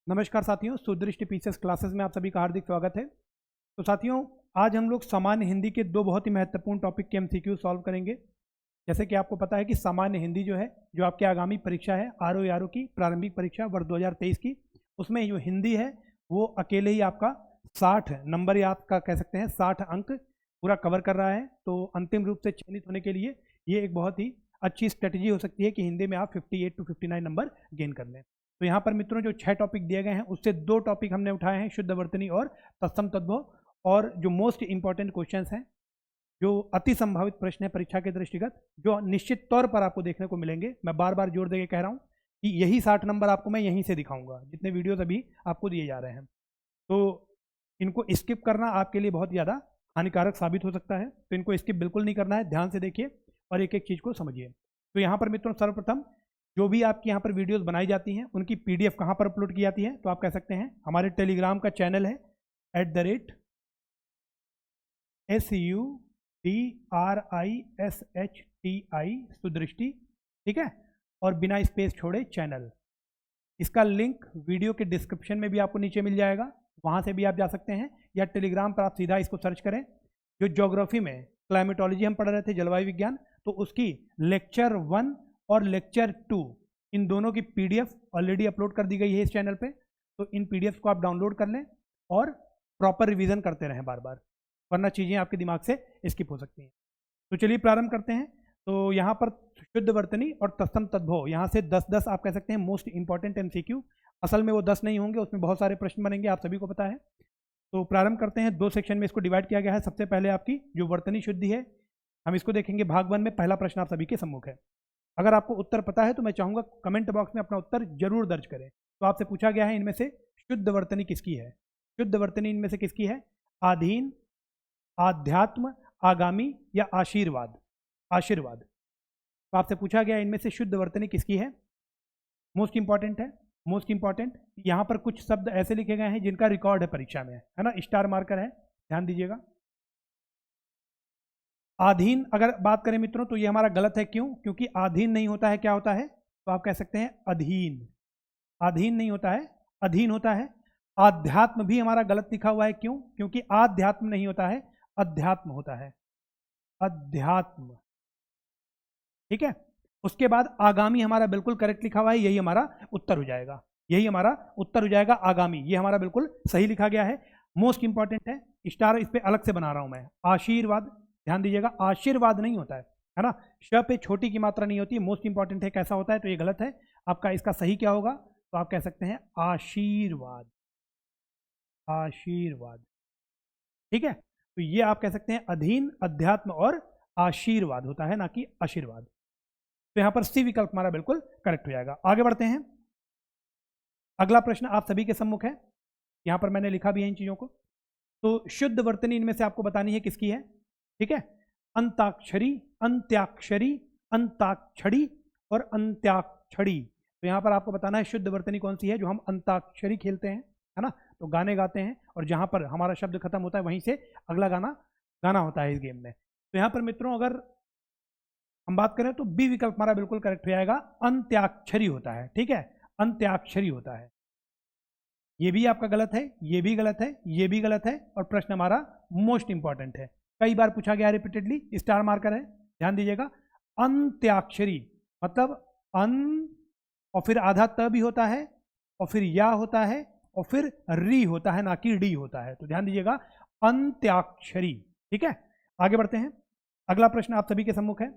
नमस्कार साथियों, सुदृष्टि PCS classes में आप सभी का हार्दिक स्वागत है। तो साथियों, आज हम लोग सामान्य हिंदी के दो बहुत ही महत्वपूर्ण टॉपिक के एमसीक्यू सॉल्व करेंगे। जैसे कि आपको पता है कि सामान्य हिंदी जो है, जो आपकी आगामी परीक्षा है आरओ की प्रारंभिक परीक्षा वर्ष 2023 की, उसमें जो हिंदी है वो अकेले ही आपका 60 नंबर या आपका कह सकते हैं 60 अंक पूरा कवर कर रहा है। तो अंतिम रूप से चयनित होने के लिए ये एक बहुत ही अच्छी स्ट्रेटजी हो सकती है कि हिंदी में आप 58 to 59 नंबर गेन कर लें। तो यहाँ पर मित्रों जो 6 टॉपिक दिए गए हैं उससे 2 टॉपिक हमने उठाए हैं, शुद्ध वर्तनी और तत्सम तद्भव, और जो मोस्ट इंपॉर्टेंट क्वेश्चंस हैं, जो अति संभावित प्रश्न है परीक्षा के दृष्टिगत, जो निश्चित तौर पर आपको देखने को मिलेंगे। मैं बार बार जोर देके कह रहा हूँ कि यही 60 नंबर आपको मैं यहीं से दिखाऊंगा, जितने वीडियोज अभी आपको दिए जा रहे हैं। तो इनको स्किप करना आपके लिए बहुत ज़्यादा हानिकारक साबित हो सकता है, तो इनको स्किप बिल्कुल नहीं करना है। ध्यान से देखिए और एक एक चीज़ को समझिए। तो यहाँ पर मित्रों सर्वप्रथम जो भी आपकी यहाँ पर वीडियोस बनाई जाती हैं उनकी पीडीएफ कहाँ पर अपलोड की जाती है, तो आप कह सकते हैं हमारे टेलीग्राम का चैनल है @SUDRISHTI सुदृष्टि, ठीक है, और बिना स्पेस छोड़े चैनल। इसका लिंक वीडियो के डिस्क्रिप्शन में भी आपको नीचे मिल जाएगा, वहाँ से भी आप जा सकते हैं, या टेलीग्राम पर आप सीधा इसको सर्च करें। जो ज्योग्राफी में क्लाइमेटोलॉजी हम पढ़ रहे थे, जलवायु विज्ञान, तो उसकी लेक्चर 1 और लेक्चर 2 इन दोनों की पीडीएफ ऑलरेडी अपलोड कर दी गई है इस चैनल पे। तो इन पीडीएफ को आप डाउनलोड कर लें और प्रॉपर रिवीजन करते रहें बार बार, वरना चीज़ें आपके दिमाग से स्किप हो सकती हैं। तो चलिए प्रारंभ करते हैं। तो यहाँ पर शुद्ध वर्तनी और तत्सम तद्भव, यहाँ से 10-10 आप कह सकते हैं मोस्ट इंपॉर्टेंट एमसीक्यू। असल में वो 10 नहीं होंगे, उसमें बहुत सारे प्रश्न बनेंगे, आप सभी को पता है। तो प्रारंभ करते हैं। 2 सेक्शन में इसको डिवाइड किया गया है। सबसे पहले आपकी जो वर्तनी शुद्धि है, हम इसको देखेंगे भाग 1 में। पहला प्रश्न आप सभी के सम्मुख है। अगर आपको उत्तर पता है तो मैं चाहूँगा कमेंट बॉक्स में अपना उत्तर जरूर दर्ज करें। तो आपसे पूछा गया है इनमें से शुद्ध वर्तनी किसकी है? शुद्ध वर्तनी इनमें से किसकी है? आधीन, आध्यात्म, आगामी या आशीर्वाद? आशीर्वाद। तो आपसे पूछा गया इनमें से शुद्ध वर्तनी किसकी है? मोस्ट इंपॉर्टेंट है, मोस्ट इंपॉर्टेंट। यहाँ पर कुछ शब्द ऐसे लिखे गए हैं जिनका रिकॉर्ड है परीक्षा में, है ना, स्टार मार्कर है, ध्यान दीजिएगा। आधीन अगर बात करें मित्रों तो ये हमारा गलत है। क्यों? क्योंकि आधीन नहीं होता है, क्या होता है? तो आप कह सकते हैं अधीन। आधीन नहीं होता है, अधीन होता है। आध्यात्म भी हमारा गलत लिखा हुआ है। क्यों? क्योंकि आध्यात्म नहीं होता है, अध्यात्म होता है, अध्यात्म, ठीक है। उसके बाद आगामी हमारा बिल्कुल करेक्ट लिखा हुआ है, यही हमारा उत्तर हो जाएगा, यही हमारा उत्तर हो जाएगा, आगामी। ये हमारा बिल्कुल सही लिखा गया है। मोस्ट इंपॉर्टेंट है, स्टार इस पे अलग से बना रहा हूं मैं। आशीर्वाद, ध्यान दीजिएगा, आशीर्वाद नहीं होता है ना, श पे छोटी की मात्रा नहीं होती है। मोस्ट इंपॉर्टेंट है, कैसा होता है? तो ये गलत है आपका। इसका सही क्या होगा? तो आप कह सकते हैं आशीर्वाद, आशीर्वाद, ठीक है। तो ये आप कह सकते हैं अधीन, अध्यात्म और आशीर्वाद होता है, ना कि आशीर्वाद। तो यहां पर सी विकल्प हमारा बिल्कुल करेक्ट हो जाएगा। आगे बढ़ते हैं। अगला प्रश्न आप सभी के सम्मुख है, यहां पर मैंने लिखा भी है इन चीजों को। तो शुद्ध वर्तनी इनमें से आपको बतानी है किसकी है, ठीक है। अंताक्षरी, अंत्याक्षरी, अंताक्षरी और अंत्याक्षरी। तो यहां पर आपको बताना है शुद्ध वर्तनी कौन सी है, जो हम अंताक्षरी खेलते हैं, है ना, तो गाने गाते हैं, और जहां पर हमारा शब्द खत्म होता है वहीं से अगला गाना गाना होता है इस गेम में। तो यहां पर मित्रों अगर हम बात करें तो बी विकल्प हमारा बिल्कुल करेक्ट हो जाएगा, अंत्याक्षरी होता है, ठीक है, अंत्याक्षरी होता है। ये भी आपका गलत है, ये भी गलत है, ये भी गलत है, और प्रश्न हमारा मोस्ट इंपॉर्टेंट है, कई बार पूछा गया रिपीटेडली, स्टार मार्कर है, ध्यान दीजिएगा। अंत्याक्षरी मतलब अन और फिर आधा त भी होता है, और फिर या होता है, और फिर री होता है, ना कि डी होता है। तो ध्यान दीजिएगा, अंत्याक्षरी, ठीक है। आगे बढ़ते हैं। अगला प्रश्न आप सभी के सम्मुख है।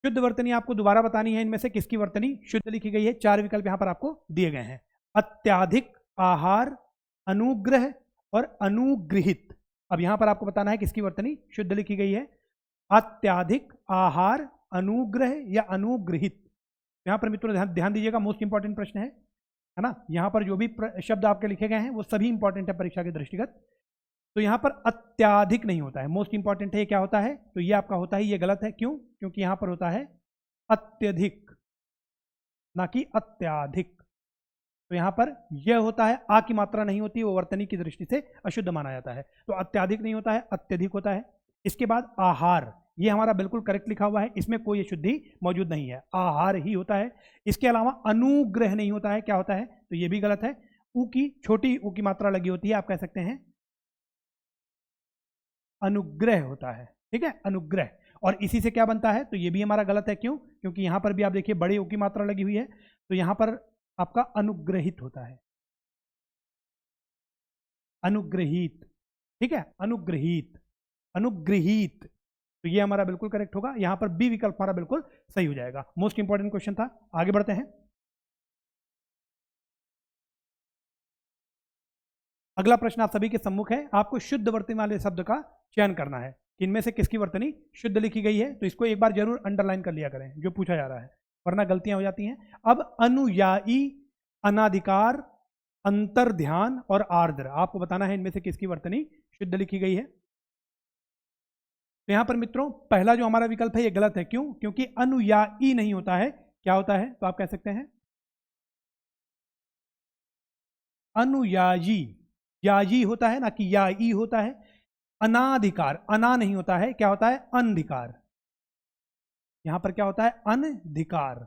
शुद्ध वर्तनी आपको दोबारा बतानी है, इनमें से किसकी वर्तनी शुद्ध लिखी गई है? 4 विकल्प यहां पर आपको दिए गए हैं। अत्याधिक, आहार, अनुग्रह और अनुगृहित। अब यहां पर आपको बताना है किसकी वर्तनी शुद्ध लिखी गई है, अत्याधिक, आहार, अनुग्रह या अनुगृहित। यहां पर मित्रों ध्यान दीजिएगा, मोस्ट इंपॉर्टेंट प्रश्न है ना। यहां पर जो भी शब्द आपके लिखे गए हैं वो सभी इंपॉर्टेंट है परीक्षा के दृष्टिगत। तो यहां पर अत्याधिक नहीं होता है, मोस्ट इंपॉर्टेंट है, ये क्या होता है? तो ये आपका होता है, ये गलत है। क्यों? क्योंकि यहां पर होता है अत्यधिक, ना कि अत्याधिक। तो यहां पर यह होता है, आ की मात्रा नहीं होती, वो वर्तनी की दृष्टि से अशुद्ध माना जाता है। तो अत्याधिक नहीं होता है, अत्यधिक होता है। इसके बाद आहार, ये हमारा बिल्कुल करेक्ट लिखा हुआ है, इसमें कोई अशुद्धि मौजूद नहीं है, आहार ही होता है। इसके अलावा अनुग्रह नहीं होता है, क्या होता है, तो ये भी गलत है। ऊ की छोटी ऊ की मात्रा लगी होती है, आप कह सकते हैं अनुग्रह होता है, ठीक है, अनुग्रह। और इसी से क्या बनता है, तो ये भी हमारा गलत है, क्यों, क्योंकि यहां पर भी आप देखिए बड़ी ऊ की मात्रा लगी हुई है, तो यहां पर आपका अनुग्रहित होता है, अनुग्रहित, ठीक है, अनुग्रहित, अनुग्रहित। तो ये हमारा बिल्कुल करेक्ट होगा, यहां पर बी विकल्प हमारा बिल्कुल सही हो जाएगा। मोस्ट इंपॉर्टेंट क्वेश्चन था, आगे बढ़ते हैं। अगला प्रश्न आप सभी के सम्मुख है, आपको शुद्ध वर्तनी वाले शब्द का चयन करना है कि इनमें से किसकी वर्तनी शुद्ध लिखी गई है, तो इसको एक बार जरूर अंडरलाइन कर लिया करें जो पूछा जा रहा है, वरना गलतियां हो जाती हैं। अब अनुयायी, अनाधिकार, अंतर ध्यान और आर्द्र, आपको बताना है इनमें से किसकी वर्तनी शुद्ध लिखी गई है। तो यहां पर मित्रों पहला जो हमारा विकल्प है ये गलत है, क्यों, क्योंकि अनुयायी नहीं होता है, क्या होता है, तो आप कह सकते हैं अनुयायी, यायी होता है ना कि याई होता है। अनाधिकार, अना नहीं होता है, क्या होता है, अनधिकार, यहां पर क्या होता है, अनधिकार,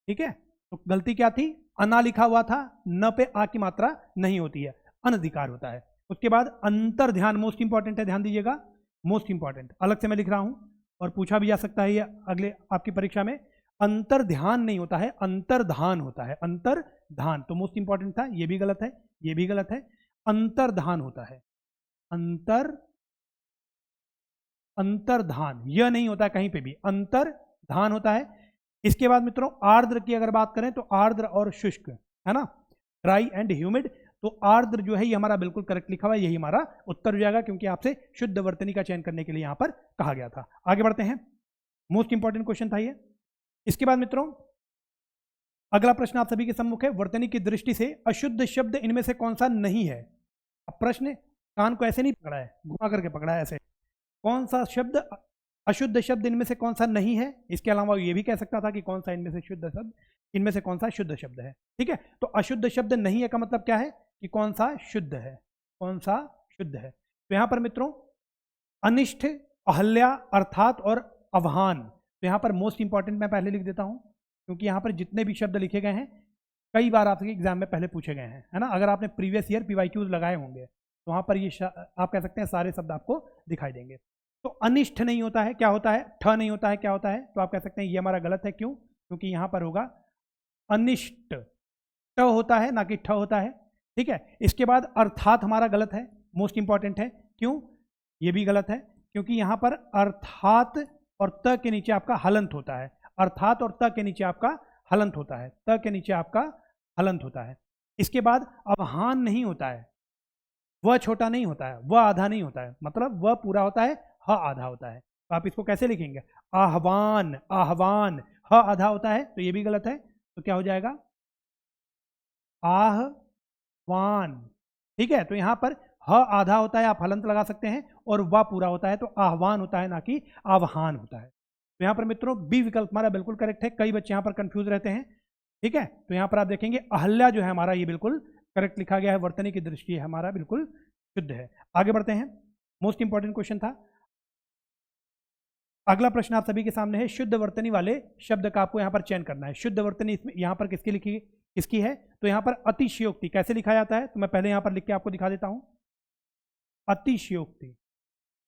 ठीक है। तो गलती क्या थी, अना लिखा हुआ था, न पे आ की मात्रा नहीं होती है, अनधिकार होता है। उसके बाद अंतर ध्यान, मोस्ट इंपॉर्टेंट है, ध्यान दीजिएगा, मोस्ट इंपॉर्टेंट, अलग से मैं लिख रहा हूं और पूछा भी जा सकता है ये अगले आपकी परीक्षा में। अंतर ध्यान नहीं होता है, अंतर्धान होता है, अंतर्धान, तो मोस्ट इंपॉर्टेंट था, ये भी गलत है, ये भी गलत है। अंतर्धान होता है, अंतर्धान, यह नहीं होता है कहीं पे भी, अंतर्धान होता है। इसके बाद मित्रों आर्द्र की अगर बात करें तो आर्द्र और शुष्क, है ना, ड्राई एंड ह्यूमिड, तो आर्द्र जो है ये हमारा बिल्कुल करेक्ट लिखा हुआ है, यही हमारा उत्तर हो जाएगा, क्योंकि आपसे शुद्ध वर्तनी का चयन करने के लिए यहां पर कहा गया था। आगे बढ़ते हैं, मोस्ट इंपॉर्टेंट क्वेश्चन था ये। इसके बाद मित्रों अगला प्रश्न आप सभी के सम्मुख है, वर्तनी की दृष्टि से अशुद्ध शब्द इनमें से कौन सा नहीं है। अब प्रश्न कान को ऐसे नहीं पकड़ा है, घुमा करके पकड़ा है ऐसे, कौन सा शब्द अशुद्ध शब्द इनमें से कौन सा नहीं है। इसके अलावा ये भी कह सकता था कि कौन सा इनमें से शुद्ध शब्द, इनमें से कौन सा शुद्ध शब्द है, ठीक है। तो अशुद्ध शब्द नहीं है का मतलब क्या है कि कौन सा शुद्ध है, कौन सा शुद्ध है। तो यहां पर मित्रों अनिष्ठ, अहल्या, अर्थात और अवहान, तो यहां पर मोस्ट इंपॉर्टेंट मैं पहले लिख देता हूं, क्योंकि यहां पर जितने भी शब्द लिखे गए हैं कई बार आपके एग्जाम में पहले पूछे गए हैं, है ना। अगर आपने प्रीवियस ईयर पीवाईक्यूज लगाए होंगे तो वहां पर ये आप कह सकते हैं सारे शब्द आपको दिखाई देंगे। तो अनिष्ठ नहीं होता है, क्या होता है, ठ नहीं होता है, क्या होता है, तो आप कह सकते हैं ये हमारा गलत है, क्यों, क्योंकि यहां पर होगा अनिष्ट, ट होता है ना कि ठ होता है, ठीक है। इसके बाद अर्थात हमारा गलत है, मोस्ट इंपॉर्टेंट है, क्यों, ये भी गलत है, क्योंकि यहां पर अर्थात और त के नीचे आपका हलंत होता है, अर्थात और त के नीचे आपका हलंत होता है, त के नीचे आपका हलंत होता है। इसके बाद अवहान नहीं होता है, वह छोटा नहीं होता है, वह आधा नहीं होता है, मतलब वह पूरा होता है, ह आधा होता है। तो आप इसको कैसे लिखेंगे, आह्वान, आह्वान, ह आधा होता है, तो ये भी गलत है, तो क्या हो जाएगा, आह्वान, ठीक है। तो यहां पर ह आधा होता है, आप हलंत लगा सकते हैं, और वह पूरा होता है, तो आह्वान होता है ना कि आह्वान होता है। तो यहां पर मित्रों बी विकल्प हमारा बिल्कुल करेक्ट है, कई बच्चे यहां पर कंफ्यूज रहते हैं, ठीक है। तो यहां पर आप देखेंगे अहल्या जो है हमारा ये बिल्कुल करेक्ट लिखा गया है, वर्तनी की दृष्टि हमारा बिल्कुल शुद्ध है। आगे बढ़ते हैं, मोस्ट इंपॉर्टेंट क्वेश्चन था। अगला प्रश्न आप सभी के सामने है, शुद्ध वर्तनी वाले शब्द का आपको यहां पर चयन करना है। शुद्ध वर्तनी इसमें यहां पर किसकी है, तो यहां पर अतिशयोक्ति कैसे लिखा जाता है, तो मैं पहले यहां पर लिख के आपको दिखा देता हूं, अतिशयोक्ति,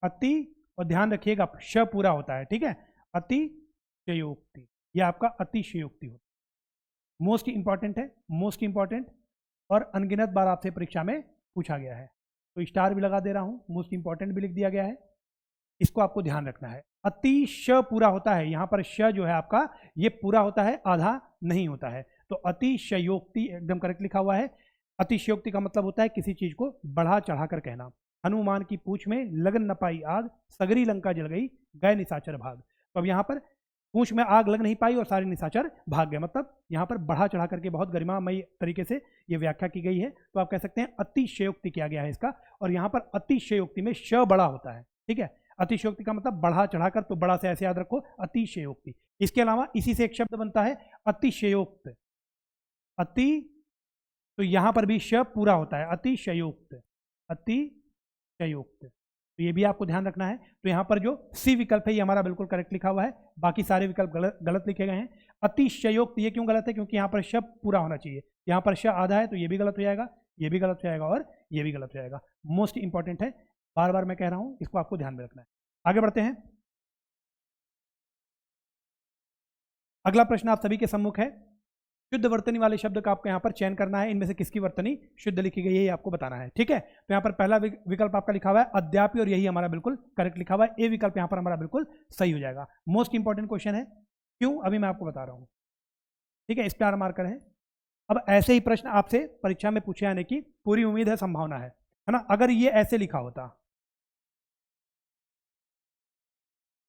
अति और ध्यान रखिएगा श पूरा होता है, ठीक है, अतिशयोक्ति, यह आपका अतिशयोक्ति होता है, मोस्ट इंपॉर्टेंट है, मोस्ट इंपॉर्टेंट, और अनगिनत बार आपसे परीक्षा में पूछा गया है, तो स्टार भी लगा दे रहा हूं, मोस्ट इंपॉर्टेंट भी लिख दिया गया है, इसको आपको ध्यान रखना है। अति श पूरा होता है, यहां पर श जो है आपका ये पूरा होता है, आधा नहीं होता है, तो अतिशयोक्ति एकदम करेक्ट लिखा हुआ है। अतिशयोक्ति का मतलब होता है किसी चीज को बढ़ा चढ़ा कर कहना। हनुमान की पूंछ में लगन न पाई आग, सगरी लंका जल गई, गए निशाचर भाग। तो अब यहाँ पर पूंछ में आग लग नहीं पाई और सारे निशाचर भाग गए, मतलब यहाँ पर बढ़ा चढ़ा करके बहुत गरिमामयी तरीके से ये व्याख्या की गई है। तो आप कह सकते हैं अतिशयोक्ति किया गया है इसका, और यहाँ पर अतिशयोक्ति में श बड़ा होता है, ठीक है। अतिशयोक्ति का मतलब बढ़ा चढ़ाकर, तो बड़ा से ऐसे याद रखो, अतिशयोक्ति। इसके अलावा इसी से एक शब्द बनता है अतिशयोक्त, अति, तो यहां पर भी श पूरा होता है, अतिशयोक्त, अतिशयोक्त, तो ये भी आपको ध्यान रखना है। तो यहाँ पर जो सी विकल्प है ये हमारा बिल्कुल करेक्ट लिखा हुआ है, बाकी सारे विकल्प गलत लिखे गए हैं। अतिशयोक्त ये क्यों गलत है? क्योंकि यहाँ पर शब्द पूरा होना चाहिए, यहाँ पर श आधा है तो ये भी गलत हो जाएगा, ये भी गलत हो जाएगा और ये भी गलत हो जाएगा। मोस्ट इंपॉर्टेंट है, बार बार मैं कह रहा हूँ, इसको आपको ध्यान में रखना है। आगे बढ़ते हैं। अगला प्रश्न आप सभी के सम्मुख है, शुद्ध वर्तनी वाले शब्द का आपको यहाँ पर चयन करना है, इनमें से किसकी वर्तनी शुद्ध लिखी गई है ये आपको बताना है, ठीक है। तो यहाँ पर पहला विकल्प आपका लिखा हुआ है अद्यापि, और यही हमारा बिल्कुल करेक्ट लिखा हुआ है। ए विकल्प यहाँ पर हमारा बिल्कुल सही हो जाएगा। मोस्ट इंपॉर्टेंट क्वेश्चन है, क्यों अभी मैं आपको बता रहा हूँ, ठीक है। स्टार मार्कर है। अब ऐसे ही प्रश्न आपसे परीक्षा में पूछे आने की पूरी उम्मीद है, संभावना है ना। अगर ये ऐसे लिखा होता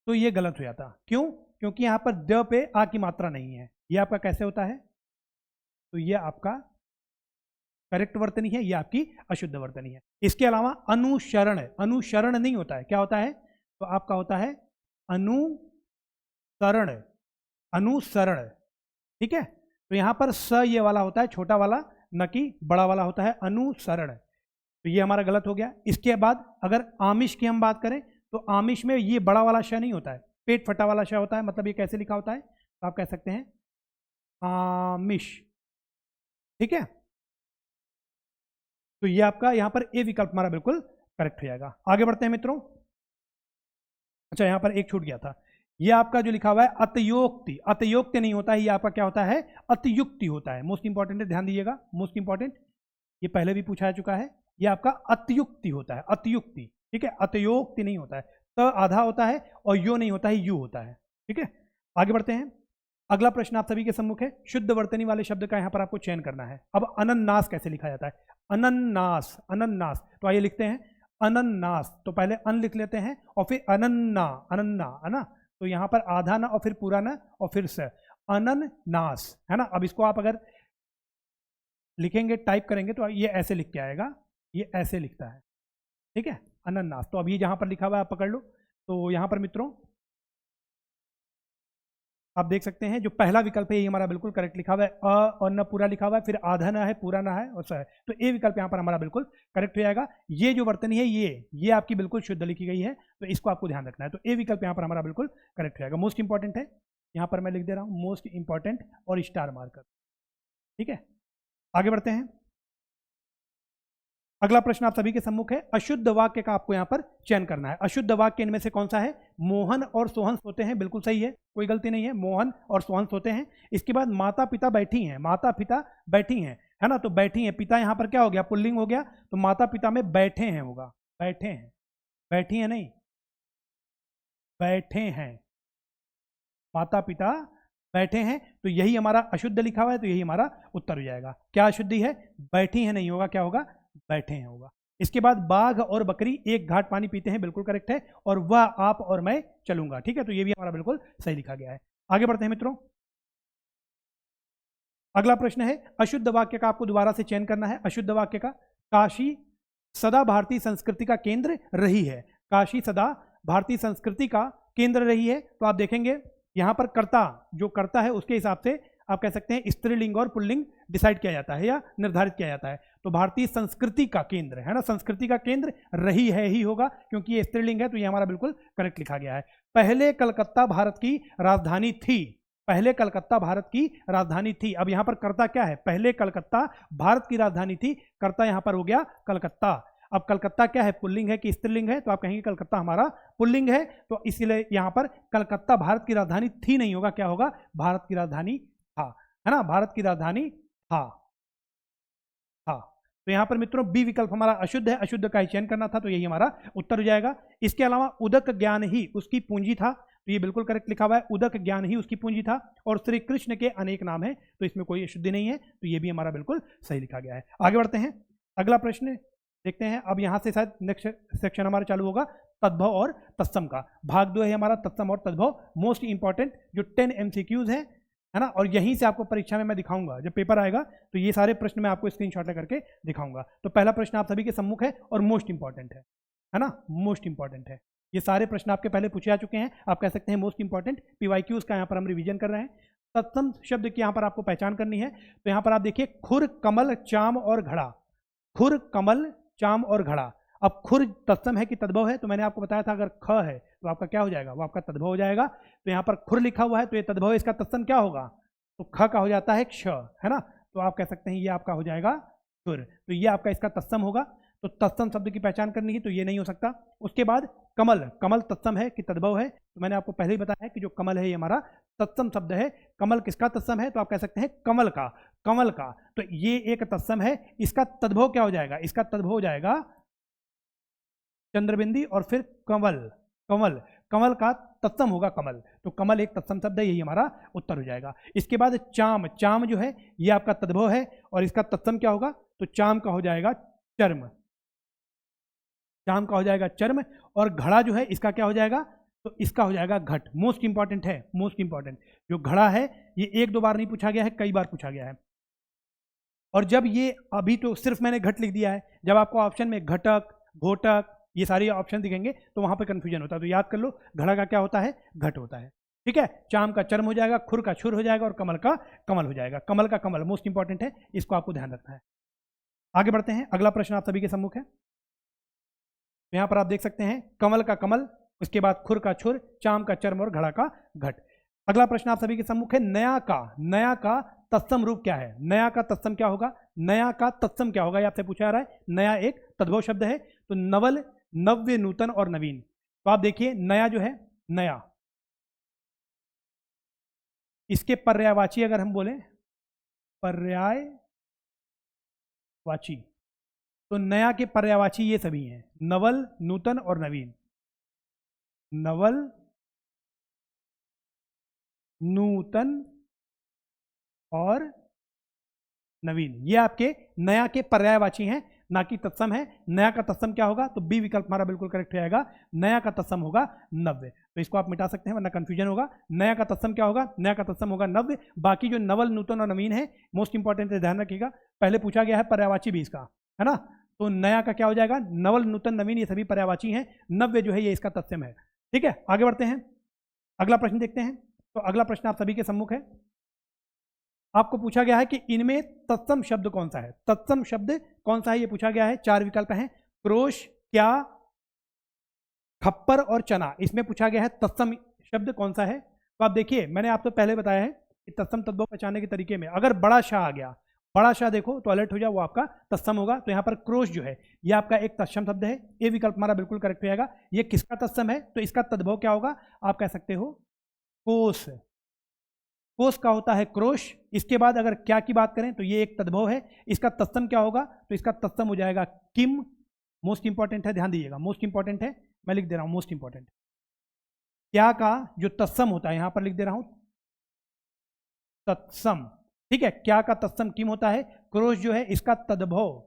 तो ये गलत हो जाता। क्यों? क्योंकि यहाँ पर द पे आ की मात्रा नहीं है। ये आपका कैसे होता है? तो ये आपका करेक्ट वर्तनी है, ये आपकी अशुद्ध वर्तनी है। इसके अलावा अनुसरण, अनुसरण नहीं होता है, क्या होता है? तो आपका होता है अनुसरण, अनुसरण, ठीक है। तो यहाँ पर स ये वाला होता है छोटा वाला, न कि बड़ा वाला होता है अनुसरण। तो ये हमारा गलत हो गया। इसके बाद अगर आमिष की हम बात करें तो आमिष में ये बड़ा वाला श नहीं होता है, पेट फटा वाला श होता है। मतलब ये कैसे लिखा होता है? तो आप कह सकते हैं आमिष, ठीक है। तो ये आपका यहाँ पर ए विकल्प हमारा बिल्कुल करेक्ट हो जाएगा। आगे बढ़ते हैं मित्रों। अच्छा, यहाँ पर एक छूट गया था, ये आपका जो लिखा हुआ है अतयोक्ति, अतयोक्ति नहीं होता है, ये आपका क्या होता है? अतयुक्ति होता है। मोस्ट इंपॉर्टेंट है, ध्यान दीजिएगा, मोस्ट इंपॉर्टेंट, ये पहले भी पूछा जा चुका है। ये आपका अतयुक्ति होता है, अतयुक्ति, ठीक है। अतयोक्ति नहीं होता है, त आधा होता है और यो नहीं होता है, यू होता है, ठीक है। आगे बढ़ते हैं। अगला प्रश्न आप सभी के सम्मुख है, शुद्ध वर्तनी वाले शब्द का यहाँ पर आपको चयन करना है। अब अनन्नास कैसे लिखा जाता है? अनन्नास, अनन्नास। तो आइए लिखते हैं अनन्नास। तो पहले अन लिख लेते हैं और फिर अनन्ना, अनन्ना, है ना। तो यहाँ पर आधा ना और फिर पूरा ना और फिर से अनन्नास, है ना। अब इसको आप अगर लिखेंगे, टाइप करेंगे तो ये ऐसे लिख के आएगा, ये ऐसे लिखता है, ठीक है, अनन्नास। तो अब ये जहाँ पर लिखा हुआ है आप पकड़ लो। तो यहाँ पर मित्रों आप देख सकते हैं जो पहला विकल्प है ये हमारा बिल्कुल करेक्ट लिखा हुआ है, अ और न पूरा लिखा हुआ है, फिर आधा ना है, पूरा ना है और स है। तो ए विकल्प यहाँ पर हमारा बिल्कुल करेक्ट हो जाएगा। ये जो वर्तनी है ये आपकी बिल्कुल शुद्ध लिखी गई है, तो इसको आपको ध्यान रखना है। तो ए विकल्प यहाँ पर हमारा बिल्कुल करेक्ट हो जाएगा। मोस्ट इंपॉर्टेंट है, यहाँ पर मैं लिख दे रहा हूँ मोस्ट इंपॉर्टेंट और स्टार मार्कर, ठीक है। आगे बढ़ते हैं। अगला प्रश्न आप सभी के सम्मुख है, अशुद्ध वाक्य का आपको यहाँ पर चयन करना है। अशुद्ध वाक्य इनमें से कौन सा है? मोहन और सोहन सोते हैं, बिल्कुल सही है, कोई गलती नहीं है, मोहन और सोहन सोते हैं। इसके बाद माता पिता बैठी हैं, माता पिता बैठी हैं, है ना। तो बैठी हैं, पिता यहाँ पर क्या हो गया? पुल्लिंग हो गया। तो माता पिता में बैठे हैं होगा, बैठे हैं, बैठी हैं नहीं, बैठे हैं, माता पिता बैठे हैं। तो यही हमारा अशुद्ध लिखा हुआ है, तो यही हमारा उत्तर हो जाएगा। क्या अशुद्धि है? बैठी है नहीं होगा, क्या होगा? बैठे हैं होगा। इसके बाद बाघ और बकरी एक घाट पानी पीते हैं, बिल्कुल करेक्ट है, और वह आप और मैं चलूंगा, ठीक है। तो ये भी हमारा बिल्कुल सही लिखा गया है। आगे बढ़ते हैं मित्रों। अगला प्रश्न है, अशुद्ध वाक्य का आपको दोबारा से चयन करना है। अशुद्ध वाक्य का, काशी सदा भारतीय संस्कृति का केंद्र रही है। काशी सदा भारतीय संस्कृति का केंद्र रही है। तो आप देखेंगे यहाँ पर कर्ता जो करता है उसके हिसाब से आप कह सकते हैं स्त्रीलिंग और पुल्लिंग डिसाइड किया जाता है या निर्धारित किया जाता है। तो भारतीय संस्कृति का केंद्र, है ना, संस्कृति का केंद्र रही है ही होगा, क्योंकि ये स्त्रीलिंग है, तो ये हमारा बिल्कुल करेक्ट लिखा गया है। पहले कलकत्ता भारत की राजधानी थी, पहले कलकत्ता भारत की राजधानी थी। अब यहाँ पर कर्ता क्या है? पहले कलकत्ता भारत की राजधानी थी, कर्ता यहाँ पर हो गया कलकत्ता। अब कलकत्ता क्या है? पुल्लिंग है कि स्त्रीलिंग है? तो आप कहेंगे कलकत्ता हमारा पुल्लिंग है, तो इसीलिए यहाँ पर कलकत्ता भारत की राजधानी थी नहीं होगा, क्या होगा? भारत की राजधानी था, है ना, भारत की राजधानी था। तो यहाँ पर मित्रों बी विकल्प हमारा अशुद्ध है, अशुद्ध का ही चयन करना था, तो यही हमारा उत्तर हो जाएगा। इसके अलावा उदक ज्ञान ही उसकी पूंजी था, तो ये बिल्कुल करेक्ट लिखा हुआ है, उदक ज्ञान ही उसकी पूंजी था, और श्री कृष्ण के अनेक नाम है, तो इसमें कोई अशुद्धि नहीं है, तो ये भी हमारा बिल्कुल सही लिखा गया है। आगे बढ़ते हैं, अगला प्रश्न देखते हैं। अब यहाँ से शायद नेक्स्ट सेक्शन हमारा चालू होगा तद्भव और तत्सम का। भाग 2 है हमारा तत्सम और तद्भव, मोस्ट इंपॉर्टेंट जो 10 MCQs है ना, और यहीं से आपको परीक्षा में मैं दिखाऊंगा, जब पेपर आएगा तो ये सारे प्रश्न मैं आपको स्क्रीनशॉट करके दिखाऊंगा। तो पहला प्रश्न आप सभी के सम्मुख है और मोस्ट इंपॉर्टेंट है ना, मोस्ट इंपॉर्टेंट है। ये सारे प्रश्न आपके पहले पूछे जा चुके हैं, आप कह सकते हैं मोस्ट इंपॉर्टेंट। PYQs का यहाँ पर हम रिवीजन कर रहे हैं। तत्सम शब्द की यहाँ पर आपको पहचान करनी है, तो यहाँ पर आप देखिए खुर कमल चाम और घड़ा, खुर कमल चाम और घड़ा। अब खुर तत्सम है कि तद्भव है, तो मैंने आपको बताया था अगर ख है तो आपका क्या हो जाएगा, वो आपका तद्भव हो जाएगा। तो यहाँ पर खुर लिखा हुआ है तो ये तद्भव है, इसका तत्सम क्या होगा, तो ख का हो जाता है क्ष, है ना। तो आप कह सकते हैं ये आपका हो जाएगा खुर, तो ये आपका इसका तत्सम होगा। तो तत्सम शब्द की पहचान करनी है तो ये नहीं हो सकता। उसके बाद कमल, कमल तत्सम है कि तद्भव है, तो मैंने आपको पहले ही बताया है कि जो कमल है ये हमारा तत्सम शब्द है। कमल किसका तत्सम है, तो आप कह सकते हैं कमल का, कमल का। तो ये एक तत्सम है, इसका तद्भव क्या हो जाएगा, इसका तद्भव हो जाएगा चंद्रबिंदी और फिर कमल, कमल, कमल का तत्सम होगा कमल। तो कमल एक तत्सम शब्द है, यही हमारा उत्तर हो जाएगा। इसके बाद चाम, चाम जो है ये आपका तद्भव है और इसका तत्सम क्या होगा, तो चाम का हो जाएगा चर्म, चाम का हो जाएगा चर्म। और घड़ा जो है इसका क्या हो जाएगा, तो इसका हो जाएगा घट। मोस्ट इंपॉर्टेंट है, मोस्ट इंपॉर्टेंट जो घड़ा है ये एक दो बार नहीं पूछा गया है, कई बार पूछा गया है। और जब ये अभी तो सिर्फ मैंने घट लिख दिया है, जब आपको ऑप्शन में घटक, घोटक ये सारे ऑप्शन दिखेंगे तो वहां पर कंफ्यूजन होता है। तो याद कर लो घड़ा का क्या होता है, घट होता है, ठीक है। चाम का चर्म हो जाएगा, खुर का छुर हो जाएगा और कमल का कमल हो जाएगा। कमल का कमल मोस्ट इंपॉर्टेंट है, इसको आपको ध्यान रखना है। आगे बढ़ते हैं, अगला प्रश्न आप सभी के सम्मुख है। तो यहां पर आप देख सकते हैं कमल का कमल, उसके बाद खुर का छुर, चाम का चर्म और घड़ा का घट। अगला प्रश्न आप सभी के सम्मुख है, नया का, नया का तत्सम रूप क्या है, नया का तत्सम क्या होगा, नया का तत्सम क्या होगा, ये आपसे पूछा जा रहा है। नया एक तद्भव शब्द है, तो नवल, नव्य, नूतन और नवीन। तो आप देखिए नया जो है, नया, इसके पर्यायवाची अगर हम बोले, पर्यायवाची, तो नया के पर्यायवाची ये सभी हैं, नवल, नूतन और नवीन। नवल, नूतन और नवीन, ये आपके नया के पर्यायवाची हैं, ना कि तत्सम है। नया का तत्सम क्या होगा, तो बी विकल्प हमारा बिल्कुल करेक्ट हो जाएगा। नया का तत्सम होगा नव्य। तो इसको आप मिटा सकते हैं वरना कंफ्यूजन होगा। नया का तत्सम क्या होगा, नया का तत्सम होगा नव्य। बाकी जो नवल, नूतन और नवीन है मोस्ट इंपॉर्टेंट है, ध्यान रखिएगा, पहले पूछा गया है पर्यायवाची भी इसका, है ना। तो नया का क्या हो जाएगा, नवल, नूतन, नवीन ये सभी पर्यायवाची हैं, नव्य जो है ये इसका तत्सम है, ठीक है। आगे बढ़ते हैं, अगला प्रश्न देखते हैं। तो अगला प्रश्न आप सभी के सम्मुख है। आपको पूछा गया है कि इनमें तत्सम शब्द कौन सा है, तत्सम शब्द कौन सा है ये पूछा गया है। चार विकल्प हैं, क्रोश, क्या, खप्पर और चना। इसमें पूछा गया है तत्सम शब्द कौन सा है। तो आप देखिए मैंने आपको पहले बताया है कि तत्सम तद्भव पहचानने के तरीके में अगर बड़ा शाह आ गया, बड़ा शाह देखो तो अलर्ट हो जाओ, वो आपका तत्सम होगा। तो यहाँ पर क्रोश जो है ये आपका एक तत्सम शब्द है, ये विकल्प हमारा बिल्कुल करेक्ट हो जाएगा। ये किसका तत्सम है, तो इसका तद्भव क्या होगा, आप कह सकते हो कोस, कोस का होता है क्रोश। इसके बाद अगर क्या की बात करें तो ये एक तद्भव है, इसका तत्सम क्या होगा, तो इसका तत्सम हो जाएगा किम। मोस्ट इंपॉर्टेंट है, ध्यान दीजिएगा, मोस्ट इंपॉर्टेंट है, मैं लिख दे रहा हूं मोस्ट इंपॉर्टेंट। क्या का जो तत्सम होता है, यहां पर लिख दे रहा हूं तत्सम, ठीक है। क्या का तत्सम किम होता है, क्रोश जो है इसका तद्भव,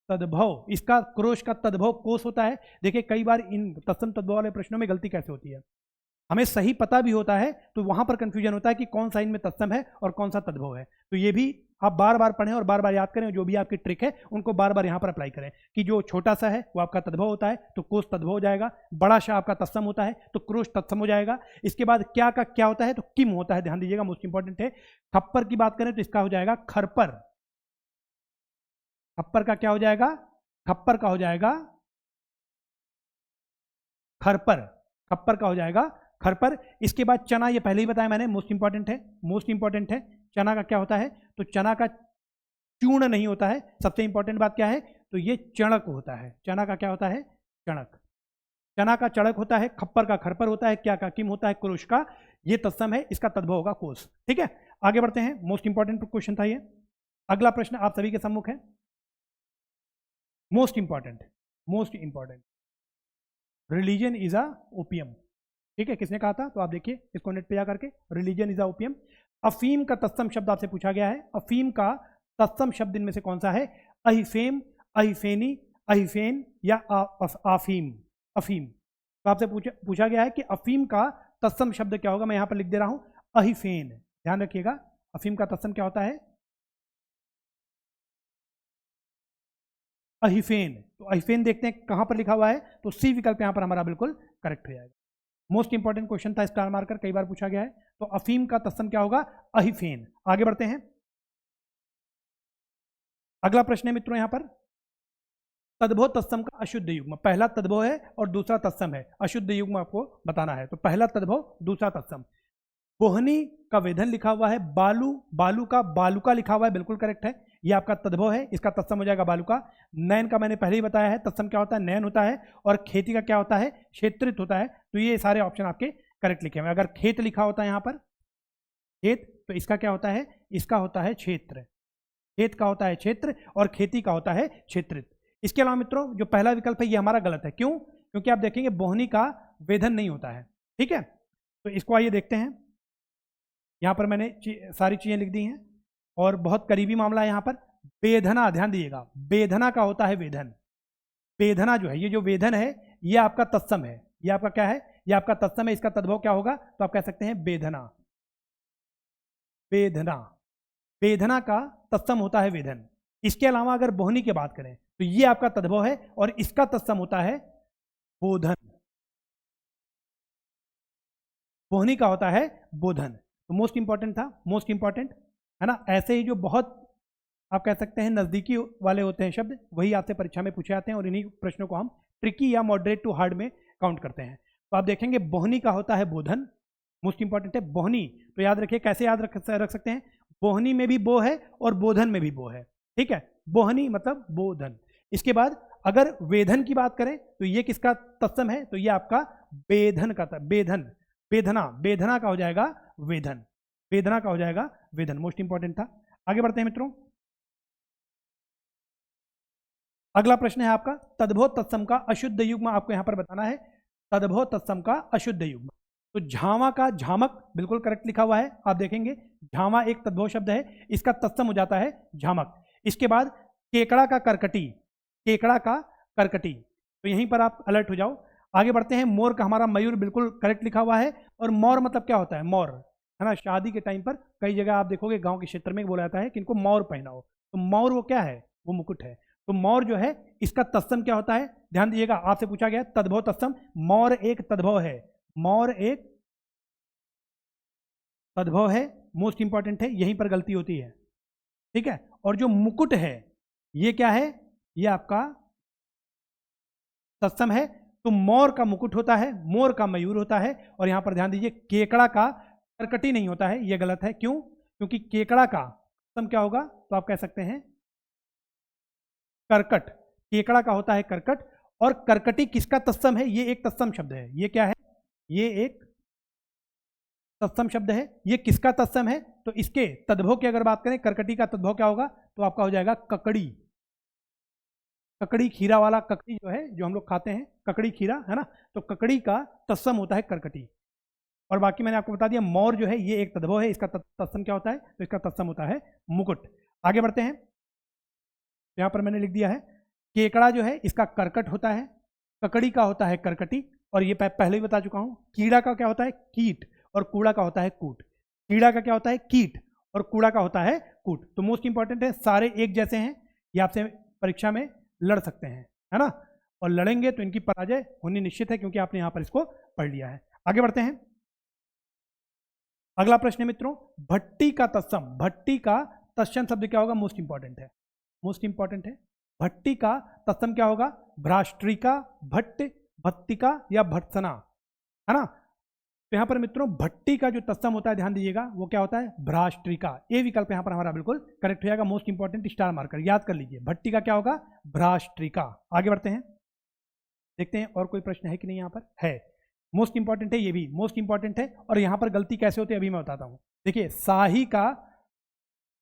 तद्भव इसका क्रोश का तद्भव कोस होता है। देखिए कई बार इन तत्सम तद्भव वाले प्रश्नों में गलती कैसे होती है, हमें सही पता भी होता है तो वहां पर कंफ्यूजन होता है कि कौन सा इनमें तत्सम है और कौन सा तद्भव है। तो ये भी आप बार बार पढ़ें और बार बार याद करें, जो भी आपकी ट्रिक है उनको बार बार यहां पर अप्लाई करें कि जो छोटा सा है वो आपका तद्भव होता है तो कोस तद्भव हो जाएगा, बड़ा सा आपका तत्सम होता है तो क्रोश तत्सम हो जाएगा। इसके बाद क्या का क्या होता है तो किम होता है, ध्यान दीजिएगा मोस्ट इंपॉर्टेंट है। खप्पर की बात करें तो इसका हो जाएगा खरपर, खप्पर का क्या हो जाएगा, खप्पर का हो जाएगा खरपर, खप्पर का हो जाएगा खरपर। इसके बाद चना, ये पहले ही बताया मैंने, मोस्ट इंपॉर्टेंट है, मोस्ट इंपॉर्टेंट है। चना का क्या होता है, तो चना का चूर्ण नहीं होता है। सबसे इंपॉर्टेंट बात क्या है, तो ये चणक होता है। चना का क्या होता है, चणक, चना का चणक होता है। खप्पर का खरपर होता है, क्या का किम होता है, क्रोश का ये तत्सम है, इसका तद्भव होगा कोस, ठीक है। आगे बढ़ते हैं, मोस्ट इंपॉर्टेंट क्वेश्चन था ये। अगला प्रश्न आप सभी के सम्मुख है, most important, most important, religion is a opium, ठीक है। किसने कहा था, तो आप देखिए इसको नेट पे जा करके, रिलीजन इज अ ओपियम। अफीम का तत्सम शब्द आपसे पूछा गया है, अफीम का तत्सम शब्द इनमें से कौन सा है, अहिफेम, अहिफेनी, अहिफेन या आफीम, अफीम। तो आपसे पूछा गया है कि अफीम का तत्सम शब्द क्या होगा, मैं यहां पर लिख दे रहा हूं अहिफेन, ध्यान रखिएगा। अफीम का तत्सम क्या होता है, अहिफेन। तो अहिफेन देखते हैं कहां पर लिखा हुआ है, तो सी विकल्प यहां पर हमारा बिल्कुल करेक्ट हो जाएगा। मोस्ट इंपॉर्टेंट क्वेश्चन था, स्टार मार्कर कई बार पूछा गया है। तो अफीम का तत्सम क्या होगा, अहिफेन। आगे बढ़ते हैं, अगला प्रश्न है मित्रों यहां पर, तद्भव तत्सम का अशुद्ध युग्म, पहला तद्भव है और दूसरा तत्सम है, अशुद्ध युग्म आपको बताना है। तो पहला तद्भव, दूसरा तत्सम। बोहनी का वेधन लिखा हुआ है, बालू, बालू का बालुका लिखा हुआ है, बिल्कुल करेक्ट है, ये आपका तद्भव है, इसका तत्सम हो जाएगा बालुका। नयन का मैंने पहले ही बताया है, तत्सम क्या होता है, नयन होता है, और खेती का क्या होता है, क्षेत्रित होता है। तो ये सारे ऑप्शन आपके करेक्ट लिखे हुए हैं। अगर खेत लिखा होता है यहाँ पर खेत, तो इसका क्या होता है, इसका होता है क्षेत्र, खेत का होता है क्षेत्र और खेती का होता है क्षेत्रित। इसके अलावा मित्रों जो पहला विकल्प है ये हमारा गलत है, क्यों, क्योंकि आप देखेंगे बोहनी का वेधन नहीं होता है, ठीक है। तो इसको आइए देखते हैं, यहाँ पर मैंने सारी चीजें लिख दी हैं, और बहुत करीबी मामला है यहाँ पर, वेधना, ध्यान दीजिएगा, वेधना का होता है वेधन, वेधना जो है, ये जो वेधन है ये आपका तत्सम है, ये आपका क्या है, ये आपका तत्सम है, इसका तद्भव क्या होगा, तो आप कह सकते हैं वेधना, वेधना, वेधना का तत्सम होता है वेधन। इसके अलावा अगर बोहनी की बात करें तो ये आपका तद्भव है और इसका तत्सम होता है बोधन, बोहनी का होता है बोधन। तो मोस्ट इंपॉर्टेंट था, मोस्ट इंपॉर्टेंट है ना। ऐसे ही जो बहुत आप कह सकते हैं नजदीकी वाले होते हैं शब्द, वही आपसे परीक्षा में पूछे जाते हैं, और इन्हीं प्रश्नों को हम ट्रिकी या मॉडरेट टू हार्ड में काउंट करते हैं। तो आप देखेंगे बोहनी का होता है बोधन, मोस्ट इंपॉर्टेंट है बोहनी। तो याद रखिए, कैसे याद रख सकते हैं, बोहनी में भी बो है और बोधन में भी बो है, ठीक है, बोहनी मतलब बोधन। इसके बाद अगर वेधन की बात करें तो ये किसका तत्सम है, तो ये आपका वेधन का, वेधन, वेधना, वेधना का हो जाएगा वेधन, वेदना का हो जाएगा वेधन, मोस्ट इंपॉर्टेंट था। आगे बढ़ते हैं मित्रों, अगला प्रश्न है आपका, तद्भव तत्सम का अशुद्ध युग्म आपको यहां पर बताना है, तद्भव तत्सम का अशुद्ध युग्म। तो झावा का झामक, बिल्कुल करेक्ट लिखा हुआ है, आप देखेंगे झावा एक तद्भव शब्द है, इसका तत्सम हो जाता है झामक। इसके बाद केकड़ा का करकटी, केकड़ा का करकटी, तो यहीं पर आप अलर्ट हो जाओ। आगे बढ़ते हैं, मोर का हमारा मयूर, बिल्कुल करेक्ट लिखा हुआ है, और मोर मतलब क्या होता है, मोर है ना, शादी के टाइम पर कई जगह आप देखोगे गांव के क्षेत्र में बोला जाता है कि इनको मोर पहनाओ, तो मोर वो क्या है, वो मुकुट है। तो मोर जो है इसका तत्सम क्या होता है, ध्यान दीजिएगा, आपसे पूछा गया तद्भव तत्सम, मोर एक तद्भव है, मोर एक तद्भव है, मोस्ट इंपॉर्टेंट है, यहीं पर गलती होती है, ठीक है। और जो मुकुट है ये क्या है, ये आपका तत्सम है। तो मोर का मुकुट होता है, मोर का मयूर होता है, और यहां पर ध्यान दीजिए केकड़ा का करकटी नहीं होता है, ये गलत है, क्यों, क्योंकि केकड़ा का तत्सम क्या होगा, तो आप कह सकते हैं करकट, केकड़ा का होता है करकट, और करकटी किसका तत्सम है, ये एक तत्सम शब्द है, ये क्या है, ये एक तत्सम शब्द है, ये किसका तत्सम है, तो इसके तद्भव की अगर बात करें, करकटी का तद्भव क्या होगा, तो आपका हो जाएगा ककड़ी, ककड़ी खीरा वाला, ककड़ी जो है जो हम लोग खाते हैं, ककड़ी खीरा है ना, तो ककड़ी का तत्सम होता है करकटी। और बाकी मैंने आपको बता दिया, मोर जो है ये एक तद्भव है, इसका तत्सम क्या होता है, तो इसका तत्सम होता है मुकुट। आगे बढ़ते हैं, यहाँ पर मैंने लिख दिया है, केकड़ा जो है इसका करकट होता है, ककड़ी का होता है करकटी, और ये पहले ही बता चुका हूँ, कीड़ा का क्या होता है कीट, और कूड़ा का होता है कूट, कीड़ा का क्या होता है कीट, और कूड़ा का होता है कूट। तो मोस्ट इंपॉर्टेंट है, सारे एक जैसे हैं, ये आपसे परीक्षा में लड़ सकते हैं, है ना, और लड़ेंगे तो इनकी पराजय होनी निश्चित है, क्योंकि आपने यहाँ पर इसको पढ़ लिया है। आगे बढ़ते हैं, अगला प्रश्न है मित्रों, भट्टी का तत्सम, भट्टी का तत्सम शब्द क्या होगा, मोस्ट इंपॉर्टेंट है, मोस्ट इंपॉर्टेंट है, भट्टी का तत्सम क्या होगा, भ्राष्ट्रिका, भट्ट, भत्तिका या भत्सना, है ना। तो यहाँ पर मित्रों भट्टी का जो तत्सम होता है, ध्यान दीजिएगा, वो क्या होता है, भ्राष्ट्रिका, ये विकल्प यहाँ पर हमारा बिल्कुल करेक्ट हो जाएगा, मोस्ट इंपॉर्टेंट स्टार मार्कर याद कर लीजिए, भट्टी का क्या होगा, भ्राष्ट्रिका। आगे बढ़ते हैं, देखते हैं और कोई प्रश्न है कि नहीं, यहाँ पर है, मोस्ट इंपॉर्टेंट है, ये भी मोस्ट इंपॉर्टेंट है, और यहाँ पर गलती कैसे होती है अभी मैं बताता हूँ। देखिए शाही का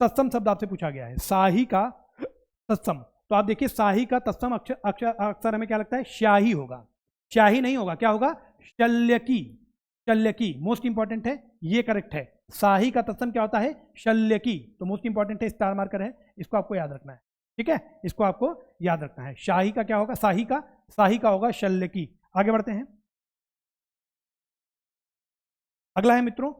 तत्सम शब्द आपसे पूछा गया है, शाही का तत्सम, तो आप देखिए शाही का तत्सम अक्सर हमें क्या लगता है, शाही होगा, शाही नहीं होगा, क्या होगा, शल्यकी, शल्यकी, मोस्ट इंपॉर्टेंट है, ये करेक्ट है, शाही का तत्सम क्या होता है, शल्यकी, तो मोस्ट इंपॉर्टेंट है, स्टार मार्कर है, इसको आपको याद रखना है, ठीक है, इसको आपको याद रखना है, शाही का क्या होगा, शाही का होगा शल्यकी। आगे बढ़ते हैं, अगला है मित्रों,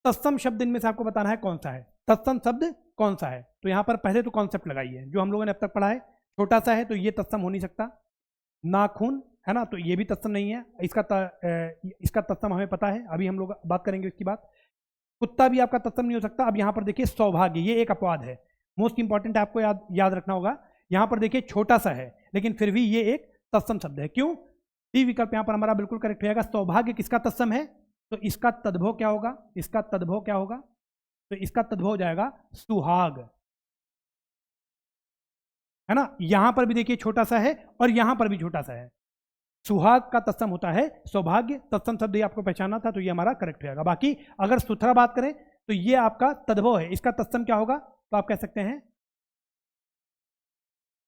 तत्सम शब्द इनमें से आपको बताना है कौन सा है, तत्सम शब्द कौन सा है। तो यहां पर पहले तो कॉन्सेप्ट लगाइए, जो हम लोगों ने अब तक पढ़ा है, छोटा सा है तो ये तत्सम हो नहीं सकता, नाखून है ना, तो ये भी तत्सम नहीं है, इसका तत्सम हमें पता है, अभी हम लोग बात करेंगे इसकी बात। कुत्ता भी आपका तत्सम नहीं हो सकता। अब यहाँ पर देखिए सौभाग्य, ये एक अपवाद है, मोस्ट इंपॉर्टेंट है, आपको याद रखना होगा, यहां पर देखिए छोटा सा है, लेकिन फिर भी ये एक तत्सम शब्द है। क्यों? डी विकल्प यहां पर हमारा बिल्कुल करेक्ट हो जाएगा। सौभाग्य किसका तत्सम है? तो इसका तद्भव क्या होगा? इसका तद्भव क्या होगा? तो इसका तद्भव हो जाएगा सुहाग, है ना। यहां पर भी देखिए छोटा सा है और यहां पर भी छोटा सा है। सुहाग का तत्सम होता है सौभाग्य। तत्सम शब्द ये आपको पहचानना था, तो ये हमारा करेक्ट हो जाएगा। बाकी अगर सुथरा बात करें तो ये आपका तद्भव है। इसका तत्सम क्या होगा? तो आप कह सकते हैं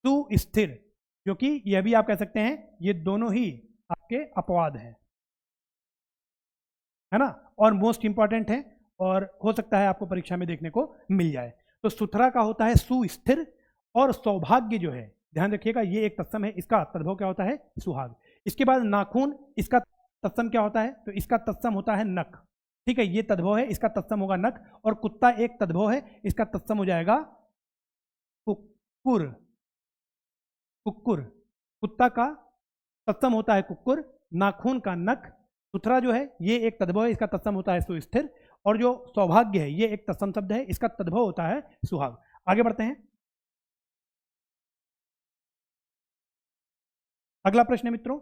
सुस्थिर, क्योंकि यह भी आप कह सकते हैं ये दोनों ही आपके अपवाद हैं, है ना। और मोस्ट इंपॉर्टेंट है, और हो सकता है आपको परीक्षा में देखने को मिल जाए। तो सुथरा का होता है सुस्थिर, और सौभाग्य जो है, ध्यान रखिएगा, ये एक तत्सम है, इसका तद्भव क्या होता है? सुहाग। इसके बाद नाखून, इसका तत्सम क्या होता है? तो इसका तत्सम होता है नख। ठीक है, ये तद्भव है, इसका तत्सम होगा नख। और कुत्ता एक तद्भव है, इसका तत्सम हो जाएगा कुक्कुर। कुक्कुर, कुत्ता का तत्सम होता है कुक्कुर, नाखून का नख। सुथरा जो है ये एक तद्भव है, इसका तत्सम होता है सुस्थिर। और जो सौभाग्य है ये एक तत्सम शब्द है, इसका तद्भव होता है सुहाग। आगे बढ़ते हैं। अगला प्रश्न है मित्रों,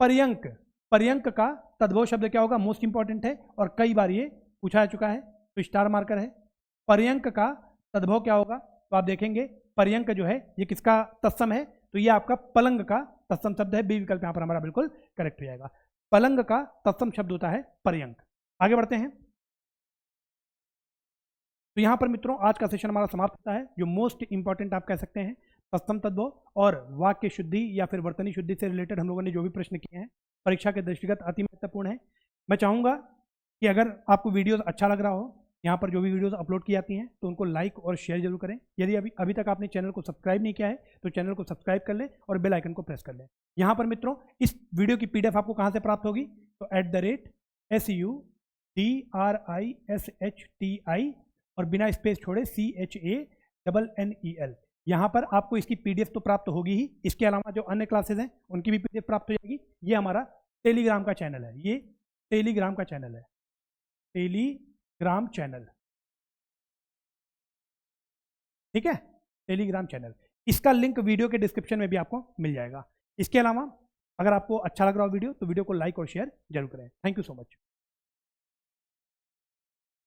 पर्यंक। पर्यंक का तद्भव शब्द क्या होगा? मोस्ट इंपॉर्टेंट है और कई बार ये पूछा जा चुका है, तो स्टार मार्कर है। पर्यंक का तद्भव क्या होगा? तो आप देखेंगे पर्यंक जो है ये किसका तत्सम है? तो ये आपका पलंग का तत्सम शब्द है। बी विकल्प यहां पर हमारा बिल्कुल करेक्ट हो जाएगा। पलंग का तत्सम शब्द होता है पर्यंक। आगे बढ़ते हैं। तो यहां पर मित्रों आज का सेशन हमारा समाप्त होता है। जो मोस्ट इंपॉर्टेंट आप कह सकते हैं तत्सम तद्भव और वाक्य शुद्धि या फिर वर्तनी शुद्धि से रिलेटेड हम लोगों ने जो भी प्रश्न किए हैं परीक्षा के दृष्टिगत अति महत्वपूर्ण है। मैं चाहूंगा कि अगर आपको वीडियोस अच्छा लग रहा हो, यहाँ पर जो भी वीडियोस अपलोड की जाती हैं, तो उनको लाइक और शेयर जरूर करें। यदि अभी तक आपने चैनल को सब्सक्राइब नहीं किया है तो चैनल को सब्सक्राइब कर लें और बेल आइकन को प्रेस कर लें। यहाँ पर मित्रों इस वीडियो की PDF आपको कहाँ से प्राप्त होगी? तो @SUDRISHTI और बिना स्पेस छोड़े CHANNEL, यहाँ पर आपको इसकी PDF तो प्राप्त होगी ही। इसके अलावा जो अन्य क्लासेज हैं उनकी भी PDF प्राप्त हो जाएगी। ये हमारा टेलीग्राम का चैनल है, ये टेलीग्राम का चैनल है, टेलीग्राम चैनल, ठीक है, टेलीग्राम चैनल। इसका लिंक वीडियो के डिस्क्रिप्शन में भी आपको मिल जाएगा। इसके अलावा अगर आपको अच्छा लग रहा हो वीडियो तो वीडियो को लाइक और शेयर जरूर करें। Thank you so much.